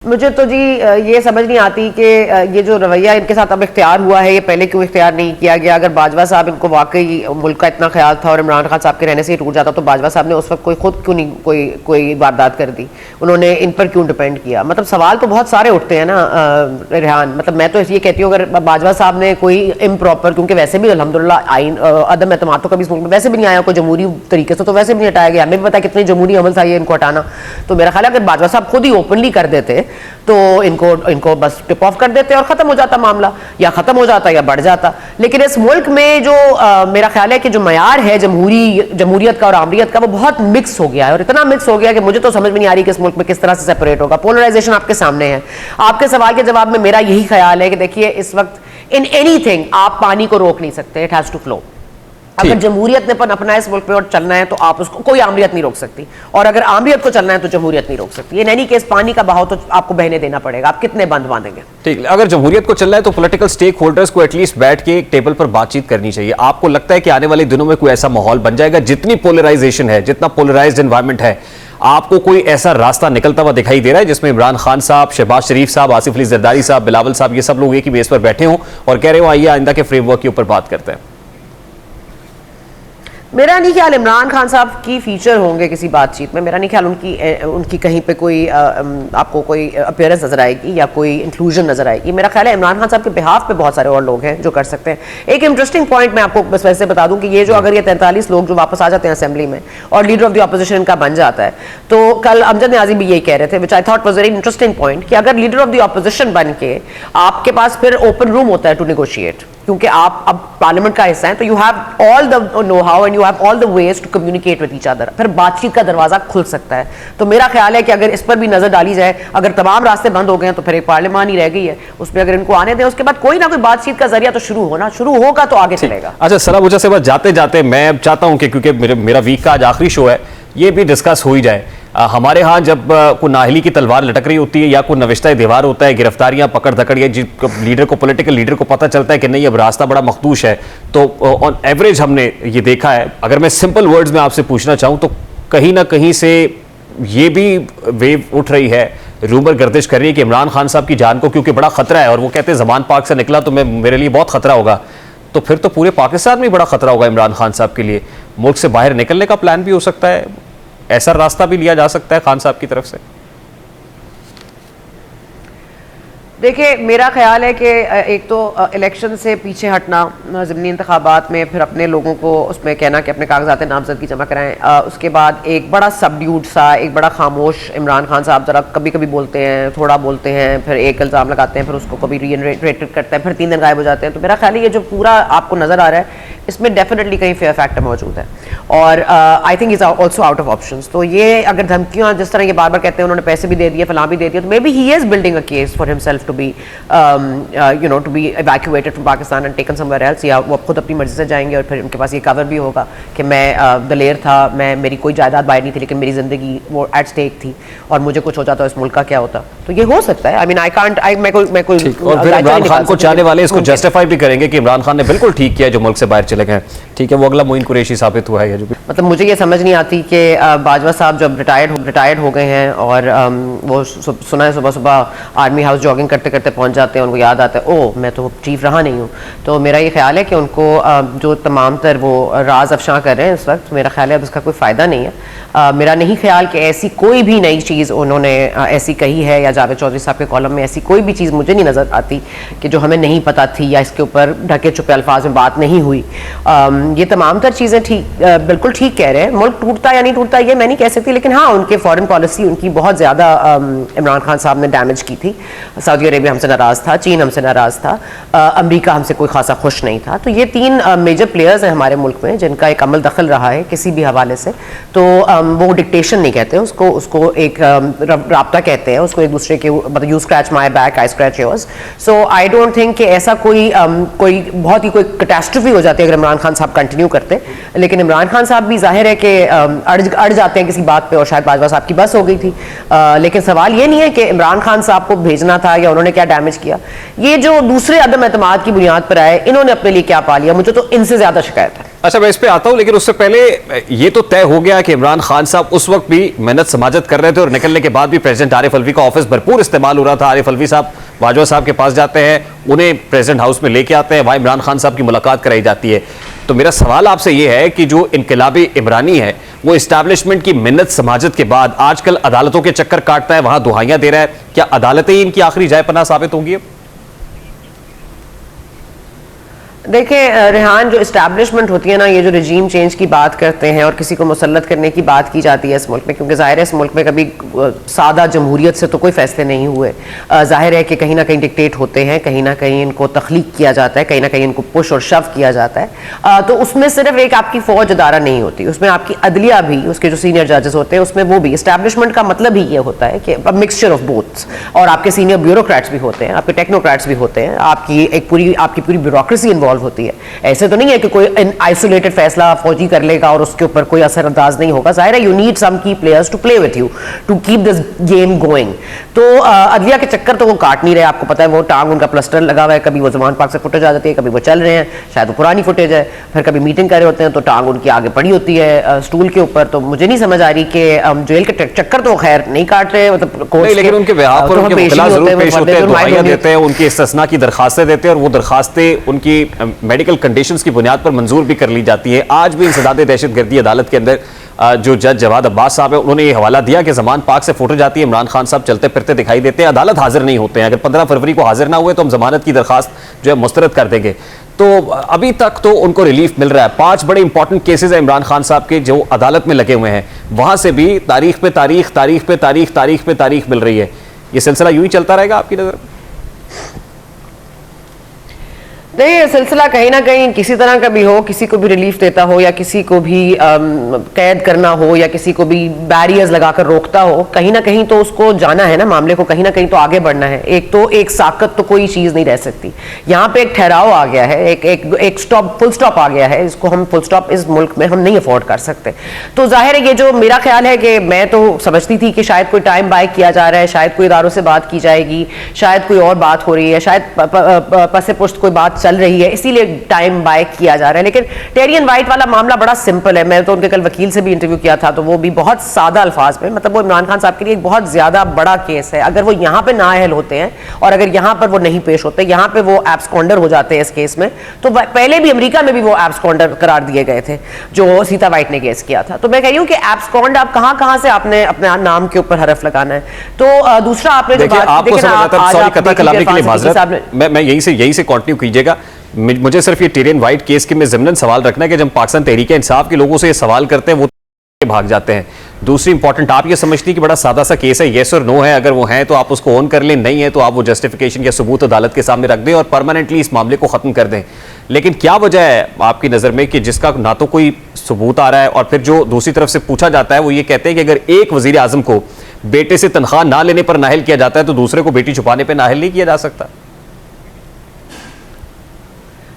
मुझे तो जी ये समझ नहीं आती कि ये जो रवैया इनके साथ अब इख्तियार हुआ है, ये पहले क्यों इख्तियार नहीं किया गया। अगर बाजवा साहब इनको वाकई मुल्क का इतना ख्याल था और इमरान खान साहब के रहने से ही टूट जाता तो बाजवा साहब ने उस वक्त खुद क्यों नहीं कोई वारदात कर दी, उन्होंने इन पर क्यों डिपेंड किया। मतलब सवाल तो बहुत सारे उठते हैं ना रेहान। मतलब मैं तो ये कहती हूँ अगर बाजवा साहब ने कोई इम्प्रॉपर, क्योंकि वैसे भी अल्हम्दुलिल्लाह आइन अदम एतमाद तो कभी इस मुल्क में वैसे भी नहीं आया, कोई जमहूरी तरीके से तो वैसे भी नहीं हटाया गया, हमें भी पता है कितनी जमहूरी अमल था ये इनको हटाना। तो मेरा ख्याल है अगर बाजवा साहब खुद ही ओपनली कर देते तो इनको बस टिप ऑफ कर देते और खत्म हो जाता मामला, या खत्म हो जाता या बढ़ जाता। लेकिन इस मुल्क में जो मेरा ख्याल है कि जो मयार है जमहूरियत का और आमरीत का, वो बहुत मिक्स हो गया है। और इतना मिक्स हो गया कि मुझे तो समझ में नहीं आ रही कि इस मुल्क में किस तरह से सेपरेट होगा। पोलराइजेशन आपके सामने है। आपके सवाल के जवाब में मेरा यही ख्याल है कि देखिए इस वक्त इन एनीथिंग आप पानी को रोक नहीं सकते, इट हैज टू फ्लो। अगर जमहूरियत ने पर अपना इस मुल्क में और चलना है तो आप उसको, कोई आमरीत नहीं रोक सकती, और अगर आमरीत को चलना है तो जमहूरियत नहीं रोक सकती। इन एनी केस पानी का बहाव तो आपको बहने देना पड़ेगा, आप कितने बंद बांधेंगे। ठीक, अगर जमहूरियत को चलना है तो पॉलिटिकल स्टेक होल्डर्स को एटलीस्ट बैठ के एक टेबल पर बातचीत करनी चाहिए। आपको लगता है कि आने वाले दिनों में कोई ऐसा माहौल बन जाएगा, जितनी पोलराइजेशन है, जितना पोलराइज्ड एनवायरमेंट है, आपको कोई ऐसा रास्ता निकलता हुआ दिखाई दे रहा है जिसमें इमरान खान साहब, शहबाज शरीफ साहब, आसिफ अली जरदारी साहब, बिलावल साहब, ये सब लोग एक ही बेस पर बैठे हों और कह रहे हो आइए आइंदा के फ्रेमवर्क के ऊपर बात करते हैं? मेरा नहीं ख्याल इमरान खान साहब की फीचर होंगे किसी बातचीत में। मेरा नहीं ख्याल उनकी कहीं पे कोई आपको कोई अपीयरेंस नजर आएगी या कोई इंक्लूजन नजर आएगी। मेरा ख्याल है इमरान खान साहब के बिहाफ पे बहुत सारे और लोग हैं जो कर सकते हैं। एक इंटरेस्टिंग पॉइंट मैं आपको बस वैसे बता दूं कि ये जो अगर ये 43 लोग जो वापस आ जाते हैं असेंबली में और लीडर ऑफ द ऑपोजिशन इनका बन जाता है, तो कल अमजद नियाजी भी यही कह रहे थे, which I thought was very interesting point, कि अगर लीडर ऑफ द ऑपोजिशन बन के आपके पास फिर ओपन रूम होता है टू नेगोशिएट, क्योंकि आप अब पार्लियामेंट का हिस्सा हैं, तो you have all the know how and you have all the ways to communicate with each other. फिर बातचीत का दरवाजा खुल सकता है। तो मेरा ख्याल है कि अगर इस पर भी नजर डाली जाए, अगर तमाम रास्ते बंद हो गए हैं तो फिर एक पार्लियामान ही रह गई है, उसमें अगर इनको आने दें, उसके बाद कोई ना कोई बातचीत का जरिया तो शुरू होगा तो आगे चलेगा। अच्छा सरा मुझे से जाते जाते मैं चाहता हूं कि क्योंकि मेरा वीक का आज आखिरी शो है, ये भी डिस्कस हो ही जाए। हमारे यहाँ जब कोई नाहली की तलवार लटक रही होती है या कोई नविश्ता दीवार होता है, गिरफ्तारियां पकड़ धकड़, या लीडर को, पॉलिटिकल लीडर को पता चलता है कि नहीं अब रास्ता बड़ा मखदूश है, तो ऑन एवरेज हमने ये देखा है, अगर मैं सिंपल वर्ड्स में आपसे पूछना चाहूँ तो कहीं ना कहीं से ये भी वेव उठ रही है, रूमर गर्दिश कर रही है कि इमरान खान साहब की जान को क्योंकि बड़ा खतरा है, और वो कहते हैं जबान पाक से निकला तो मेरे लिए बहुत खतरा होगा, तो फिर तो पूरे पाकिस्तान में बड़ा खतरा होगा इमरान खान साहब के लिए। मुल्क से बाहर निकलने का प्लान भी हो सकता है, ऐसा रास्ता भी लिया जा सकता है खान साहब की तरफ से। देखिए मेरा ख्याल है कि एक तो इलेक्शन से पीछे हटना, ज़िमनी इंतखाबात में फिर अपने लोगों को उसमें कहना कि अपने कागजात नामजदगी जमा कराएं, उसके बाद एक बड़ा सबड्यूड सा, एक बड़ा खामोश इमरान खान साहब, ज़रा कभी कभी बोलते हैं, थोड़ा बोलते हैं, फिर एक इल्ज़ाम लगाते हैं, फिर उसको कभी रीइटरेट करते हैं, फिर 3 दिन गायब हो जाते हैं। तो मेरा ख्याल है ये जो पूरा आपको नज़र आ रहा है इसमें डेफिनेटली कहीं फेयर फैक्टर मौजूद है, और I think is also out of options. तो ये अगर धमकियाँ जिस तरह ये बार बार कहते हैं उन्होंने पैसे भी दे दिए, फलां भी दे दिया, तो may be he is building a case for himself to be evacuated from Pakistan and taken somewhere else, या वो खुद अपनी मर्जी से जाएंगे और फिर उनके पास ये कवर भी होगा कि मैं दलेर था, मेरी कोई जायदाद बाहर नहीं थी, लेकिन मेरी जिंदगी वो एट स्टेक थी और मुझे कुछ हो जाता इस मुल्क का क्या होता। तो ये हो सकता है। आई मीन आई कांट, मैं कोई और फिर इमरान खान को चाहने वाले इसको जस्टिफाई भी करेंगे कि इमरान खान ने बिल्कुल ठीक किया जो मुल्क से बाहर चले गए। ठीक है, वो अगला मोइन कुरैशी साबित हुआ है। जो मतलब मुझे ये समझ नहीं आती कि बाजवा साहब जब रिटायर्ड हो गए हैं और वो सुना है सुबह सुबह आर्मी हाउस जॉगिंग करते करते पहुंच जाते हैं, उनको याद आता है ओह मैं तो चीफ रहा नहीं हूँ। तो मेरा ये ख्याल है कि उनको जो तमाम तर वो राज अफशां कर रहे हैं इस वक्त, मेरा ख्याल है अब उसका कोई फ़ायदा नहीं है। मेरा नहीं ख्याल कि ऐसी कोई भी नई चीज़ उन्होंने ऐसी कही है, या जावेद चौधरी साहब के कॉलम में ऐसी कोई भी चीज़ मुझे नहीं नज़र आती कि जो हमें नहीं पता थी या इसके ऊपर ढके छुपे अल्फाज में बात नहीं हुई। ये तमाम तर चीज़ें बिल्कुल ठीक कह रहे हैं। मुल्क टूटता या नहीं टूटता ये मैं नहीं कह सकती, लेकिन हाँ उनके फॉरेन पॉलिसी उनकी बहुत ज़्यादा इमरान खान साहब ने डैमेज की थी। सऊदी अरेबिया हमसे नाराज़ था, चीन हमसे नाराज़ था, अमेरिका हमसे कोई खासा खुश नहीं था। तो ये 3 मेजर प्लेयर्स हैं हमारे मुल्क में जिनका एक अमल दखल रहा है किसी भी हवाले से। तो वो डिक्टेशन नहीं कहते उसको एक राब्ता कहते हैं, उसको एक दूसरे के, मतलब you scratch my back I scratch yours. So I don't think कि ऐसा कोई बहुत ही कोई कैटास्ट्रोफी हो जाती है अगर इमरान खान साहब कंटिन्यू करते। लेकिन इमरान खान साहब भी जाहिर है कि अड़ जाते हैं किसी बात पे, और शायद बाजवा साहब की बस हो गई थी। लेकिन सवाल ये नहीं है कि इमरान खान साहब को भेजना था या उन्होंने क्या डैमेज किया। ये जो दूसरे अदम एतमाद की बुनियाद पर आए, इन्होंने अपने लिए क्या पा लिया, मुझे तो इनसे ज्यादा शिकायत है। अच्छा, मैं इस पे आता हूं, लेकिन उससे पहले ये तो तय हो गया कि इमरान खान साहब उस वक्त भी मेहनत समाजत कर रहे थे और निकलने के बाद भी प्रेसिडेंट आरिफ अलवी का ऑफिस भरपूर इस्तेमाल हो रहा था। आरिफ अलवी साहब बाजवा साहब के पास जाते हैं, उन्हें प्रेसिडेंट हाउस में लेके आते हैं, वहां इमरान खान साहब की मुलाकात कराई जाती है। तो मेरा सवाल आपसे यह है कि जो इनकलाबी इमरानी है वो इस्टेब्लिशमेंट की मिन्नत समाजत के बाद आजकल अदालतों के चक्कर काटता है, वहां दुहाइयां दे रहा है, क्या अदालतें ही इनकी आखिरी जाय पनाह साबित होंगी? देखिए रेहान, जो इस्टेब्लिशमेंट होती है ना, ये जो रजीम चेंज की बात करते हैं और किसी को मुसल्लत करने की बात की जाती है इस मुल्क में, क्योंकि जाहिर है इस मुल्क में कभी सादा जमहूरियत से तो कोई फैसले नहीं हुए। जाहिर है कि कहीं ना कहीं डिक्टेट होते हैं, कहीं ना कहीं इनको तख्लीक किया जाता है, कहीं ना कहीं इनको पुश और शव किया जाता है। तो उसमें सिर्फ एक आपकी फौज अदारा नहीं होती, उसमें आपकी अदलिया भी, उसके जो सीनियर जजेस होते हैं उसमें वो भी। इस्टेब्लिशमेंट का मतलब ही ये होता है कि मिक्सचर ऑफ बोथ, और आपके सीनियर ब्यूरोक्रेट्स भी होते हैं, आपके टेक्नोक्रेट्स भी होते हैं, आपकी पूरी ब्यूरोक्रेसी इन्वॉल्व होती है। ऐसे तो नहीं है कि कोई आइसोलेटेड फैसला फौजी कर लेगा और उसके ऊपर कोई असरअंदाज नहीं होगा। जाहिर है you need some key players to play with you to keep this game going. तो अदलिया के चक्कर तो वो काट नहीं रहे, आपको पता है वो टांग उनका प्लस्टर लगा हुआ है, कभी वो जमान पाक से फुटेज आ जाती है, कभी वो चल रहे हैं, शायद वो पुरानी फुटेज है, फिर कभी मीटिंग कर रहे होते हैं तो टांग उनकी आगे पड़ी होती है स्टूल के ऊपर। तो मुझे नहीं समझ आ रही कि जेल के चक्कर तो खैर नहीं काट रहे, मतलब लेकिन उनके बिहाफ पर उनके वकील जरूर पेश होते हैं, दुहाइयां देते हैं, उनकी इस्तिस्ना की दरखास्तें देते हैं और वो दरखास्तें उनकी मेडिकल कंडीशंस की बुनियाद पर मंजूर भी कर ली जाती है। आज भी इंसदाद दहशतगर्दी अदालत के अंदर जो जज जवाद अब्बास साहब है उन्होंने ये हवाला दिया कि जमान पाक से फोटो जाती है, इमरान खान साहब चलते फिरते दिखाई देते हैं, अदालत हाजिर नहीं होते हैं। अगर 15 फरवरी को हाजिर ना हुए तो हम जमानत की दरखास्त जो है मुस्तरद कर देंगे। तो अभी तक तो उनको रिलीफ मिल रहा है। 5 बड़े इंपॉर्टेंट केसेस हैं इमरान खान साहब के जो अदालत में लगे हुए हैं, वहां से भी तारीख पे तारीख, तारीख पे तारीख, तारीख पे तारीख मिल रही है। ये सिलसिला यूं ही चलता रहेगा आपकी नजर में? नहीं, ये सिलसिला कहीं ना कहीं किसी तरह का भी हो, किसी को भी रिलीफ देता हो या किसी को भी कैद करना हो या किसी को भी बैरियर्स लगाकर रोकता हो, कहीं ना कहीं तो उसको जाना है ना, मामले को कहीं ना कहीं तो आगे बढ़ना है। एक साकत तो कोई चीज़ नहीं रह सकती। यहाँ पे एक ठहराव आ गया है, एक स्टॉप, फुल स्टॉप आ गया है, इसको हम फुल स्टॉप इस मुल्क में हम नहीं अफोर्ड कर सकते। तो जाहिर है ये जो मेरा ख्याल है कि मैं तो समझती थी कि शायद कोई टाइम बाय किया जा रहा है, शायद कोई इदारों से बात की जाएगी, शायद कोई और बात हो रही है, शायद पसे पुश्त कोई बात चल रही है, इसीलिए टाइम बाय किया जा रहा है। लेकिन टेरियन वाइट वाला मामला बड़ा सिंपल है। मैं तो उनके कल वकील से भी इंटरव्यू किया था, तो वो भी बहुत सादा अल्फाज में, मतलब वो इमरान खान साहब के लिए एक बहुत ज्यादा बड़ा केस है। अगर वो यहाँ पे नाअहल होते हैं और अगर यहाँ पर वो नहीं पेश होते, यहाँ पे वो एब्सकॉन्डर हो जाते हैं इस केस में, तो पहले भी अमेरिका में भी वो एब्सकॉन्डर करार दिए गए थे जो सीता वाइट ने केस किया था। तो मैं कह रही हूँ कि एब्सकॉन्ड आप कहाँ से आपने अपने नाम के ऊपर हरफ लगाना है। तो दूसरा आपने जो बात, मैं यही से कंटिन्यू कीजिएगा। मुझे सिर्फ ये टेरियन वाइट केस के में ज़िम्नन सवाल रखना है कि जब पाकिस्तान तहरीक इंसाफ के लोगों से ये सवाल करते हैं वो भाग जाते हैं। दूसरी इंपॉर्टेंट, आप ये समझती कि बड़ा सादा सा केस है, येस और नो है, अगर वो है तो आप उसको ऑन कर लें, नहीं है तो आप वो जस्टिफिकेशन या सबूत अदालत के सामने रख दें और परमानेंटली इस मामले को खत्म कर दें। लेकिन क्या वजह है आपकी नज़र में कि जिसका ना तो कोई सबूत आ रहा है और फिर जो दूसरी तरफ से पूछा जाता है वो ये कहते हैं कि अगर एक वजीर आजम को बेटे से तनख्वाह ना लेने पर नाहल किया जाता है तो दूसरे को बेटी छुपाने पर नाहल नहीं किया जा सकता?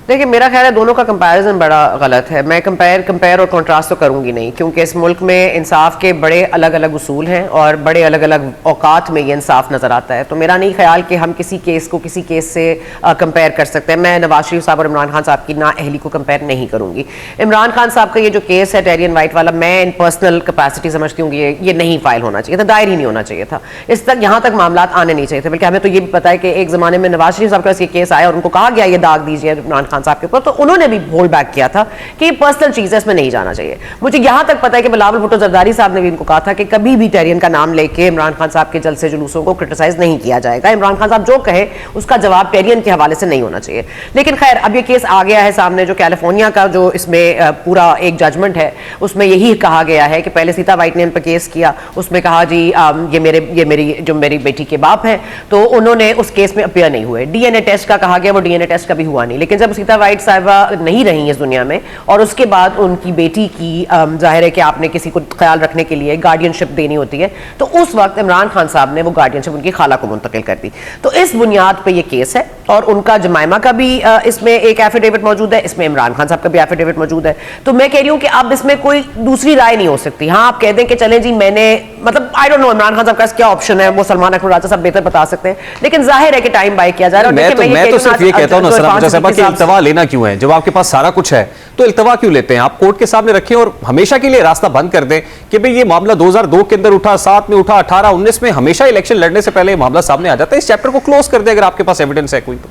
देखिए मेरा ख्याल है दोनों का कंपैरिजन बड़ा गलत है। मैं कंपेयर और कंट्रास्ट तो करूंगी नहीं, क्योंकि इस मुल्क में इंसाफ के बड़े अलग अलग उसूल हैं और बड़े अलग अलग औकात में ये इंसाफ नज़र आता है। तो मेरा नहीं ख्याल कि हम किसी केस को किसी केस से कंपेयर कर सकते हैं। मैं नवाज शरीफ साहब और इमरान खान साहब की नाअहली को कंपेयर नहीं करूंगी। इमरान खान साहब का ये जो केस है टेरियन वाइट वाला, मैं इन पर्सनल कैपेसिटी समझती हूँ कि ये नहीं फाइल होना चाहिए था, दायर ही नहीं होना चाहिए था, इस तक यहाँ तक मामला आने नहीं चाहिए थे। बल्कि हमें तो ये भी पता है कि एक ज़माने में नवाज शरीफ साहब का ये केस आया और उनको कहा गया ये दाग दीजिए इमरान खान साहब के ऊपर, तो उन्होंने भी होल्ड बैक किया था कि ये पर्सनल चीज़ है, इसमें नहीं जाना चाहिए। मुझे यहाँ तक पता है कि बिलावल भुट्टो जरदारी साहब ने भी इनको कहा था कि कभी भी टेरियन का नाम लेके इमरान खान साहब के जलसे जुलूसों को क्रिटिसाइज नहीं किया जाएगा। इमरान खान साहब जो कहे उसका जवाब टेरियन के हवाले से नहीं होना चाहिए। लेकिन खैर अब ये केस आ गया है सामने, जो कैलिफोर्निया का जो इसमें पूरा एक जजमेंट है उसमें यही कहा गया है कि पहले सीता वाइट ने इन पर केस किया, उसमें कहा जी ये मेरी बेटी के बाप हैं, तो उन्होंने उस केस में अपीयर नहीं हुए। डीएनए टेस्ट का कहा गया, वो डीएनए टेस्ट कभी हुआ नहीं। लेकिन जब सीता वाइट साहिबा नहीं रही इस दुनिया में और उसके बाद उनकी बेटी की जाहिर है कि आपने किसी को ख्याल रखने के लिए गार्डियनशिप देनी होती है, तो उस वक्त इमरान खान साहब ने वो गार्डियनशिप उनकी खाला को मुंतकिल कर दी। तो इस बुनियाद पे ये केस है और उनका जमाइमा का भी इसमें एक एफिडेविट मौजूद है, इसमें इमरान खान साहब का भी एफिडेविट मौजूद है। तो मैं कह रही हूँ कि अब इसमें कोई दूसरी राय नहीं हो सकती। हाँ आप कह दें कि चलें जी मैंने, मतलब I don't know Imran Khan साहब का क्या ऑप्शन है, वो सलमान अकबर राजा साहब बेहतर बता सकते हैं, लेकिन जाहिर है कि टाइम बाय किया जा रहा है। मैं तो सिर्फ ये कहता हूं इल्तवा लेना क्यों है? जब आपके पास सारा कुछ है तो इल्तवा क्यों लेते हैं? आप कोर्ट के सामने रखें और हमेशा के लिए रास्ता बंद कर दें कि भाई ये मामला 2002 के अंदर उठा, 7 में उठा, 18, 19 में, हमेशा इलेक्शन लड़ने से पहले ये मामला सामने आ जाता है। इस चैप्टर को क्लोज कर दें अगर आपके पास एविडेंस है कोई तो।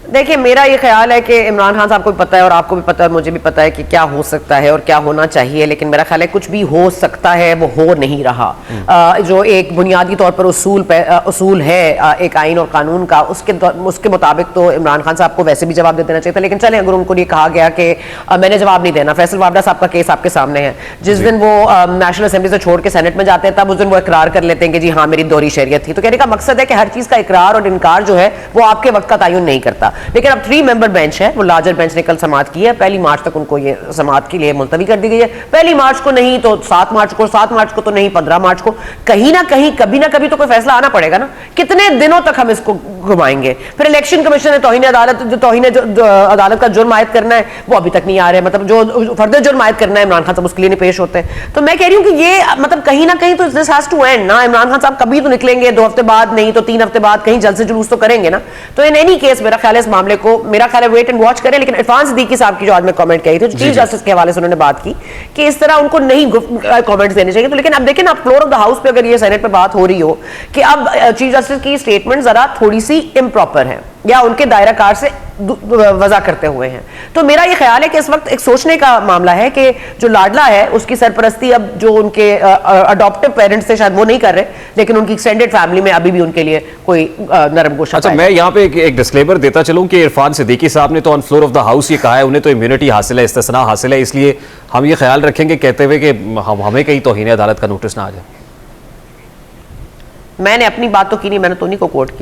देखिए, मेरा ये ख्याल है कि इमरान खान साहब को भी पता है और आपको भी पता है, मुझे भी पता है कि क्या हो सकता है और क्या होना चाहिए, लेकिन मेरा ख्याल है कुछ भी हो सकता है वो हो नहीं रहा। जो एक बुनियादी तौर पर उसूल है एक आइन और कानून का, उसके मुताबिक तो इमरान खान साहब को वैसे भी जवाब दे देना चाहिए था। लेकिन चलें, अगर उनको ये कहा गया कि मैंने जवाब नहीं देना, फैसल वावड़ा साहब का केस आपके सामने है, जिस दिन वो नेशनल असेंबली से छोड़ के सेनेट में जाते हैं तब उस दिन वो इकरार कर लेते हैं कि जी हाँ मेरी दोहरी शरीयत थी। तो कहने का मकसद है कि हर चीज़ का इकरार और इनकार जो है वो आपके वक्त का तयन नहीं करता। लेकिन अब 3 मेंबर बेंच है, वो लार्जर बेंच ने कल समाअत की है, 1 मार्च तक उनको ये समाअत के लिए मुलतवी कर दी गई है। 1 मार्च को नहीं तो 7 मार्च को, 7 मार्च को तो नहीं 15 मार्च को, कहीं ना कहीं कभी ना कभी तो कोई फैसला आना पड़ेगा ना। कितने दिनों तक हम इसको घुमाएंगे? फिर इलेक्शन कमीशन ने तौहीन अदालत का जुर्म आयद करना है, वो अभी तक नहीं आ रहे, मतलब जो फर्दर जुर्म आयद करना है इमरान खान साहब उसके लिए नहीं पेश होते। तो मैं कह रही हूँ कि ये मतलब कहीं ना कहीं तो दिस हैज टू एंड ना। इमरान खान साहब कभी तो निकलेंगे, 2 हफ्ते बाद नहीं तो 3 हफ्ते बाद, कहीं जल्द से जुलूस तो करेंगे ना। तो इन एनी केस मेरा ख्याल है इस मामले को, मेरा ख्याल है वेट एंड वॉच करें। लेकिन इरफान सिद्दीकी साहब की जो आज मैं कमेंट कही थी, चीफ जस्टिस के हवाले से उन्होंने बात की कि इस तरह उनको नहीं कमेंट्स देने चाहिए। तो लेकिन अब देखें ना, फ्लोर ऑफ द हाउस पे अगर ये सेनेट पे बात हो रही हो कि अब चीफ जस्टिस की स्टेटमेंट जरा थोड़ी सी इम्प्रॉपर है या उनके दायरा कार से वजह करते हुए हैं, तो मेरा ये ख्याल है कि इस वक्त एक सोचने का मामला है कि जो लाडला है उसकी सरपरस्ती अब जो उनके अडॉप्टिव पेरेंट्स थे शायद वो नहीं कर रहे, लेकिन उनकी एक्सटेंडेड फैमिली में अभी भी उनके लिए कोई नरम गोशा। अच्छा, मैं यहाँ पे एक डिस्क्लेमर देता चलूं कि इरफान सिद्दीकी साहब ने तो on floor of the house ये कहा है, उन्हें तो इम्यूनिटी हासिल है, इस्तिस्ना हासिल है, इसलिए हम ये ख्याल रखेंगे कहते हुए कि हमें कहीं तौहीन अदालत का नोटिस ना आ जाए। मैंने अपनी बात तो की नहीं, मैंने तो उन्हीं को कोट किया।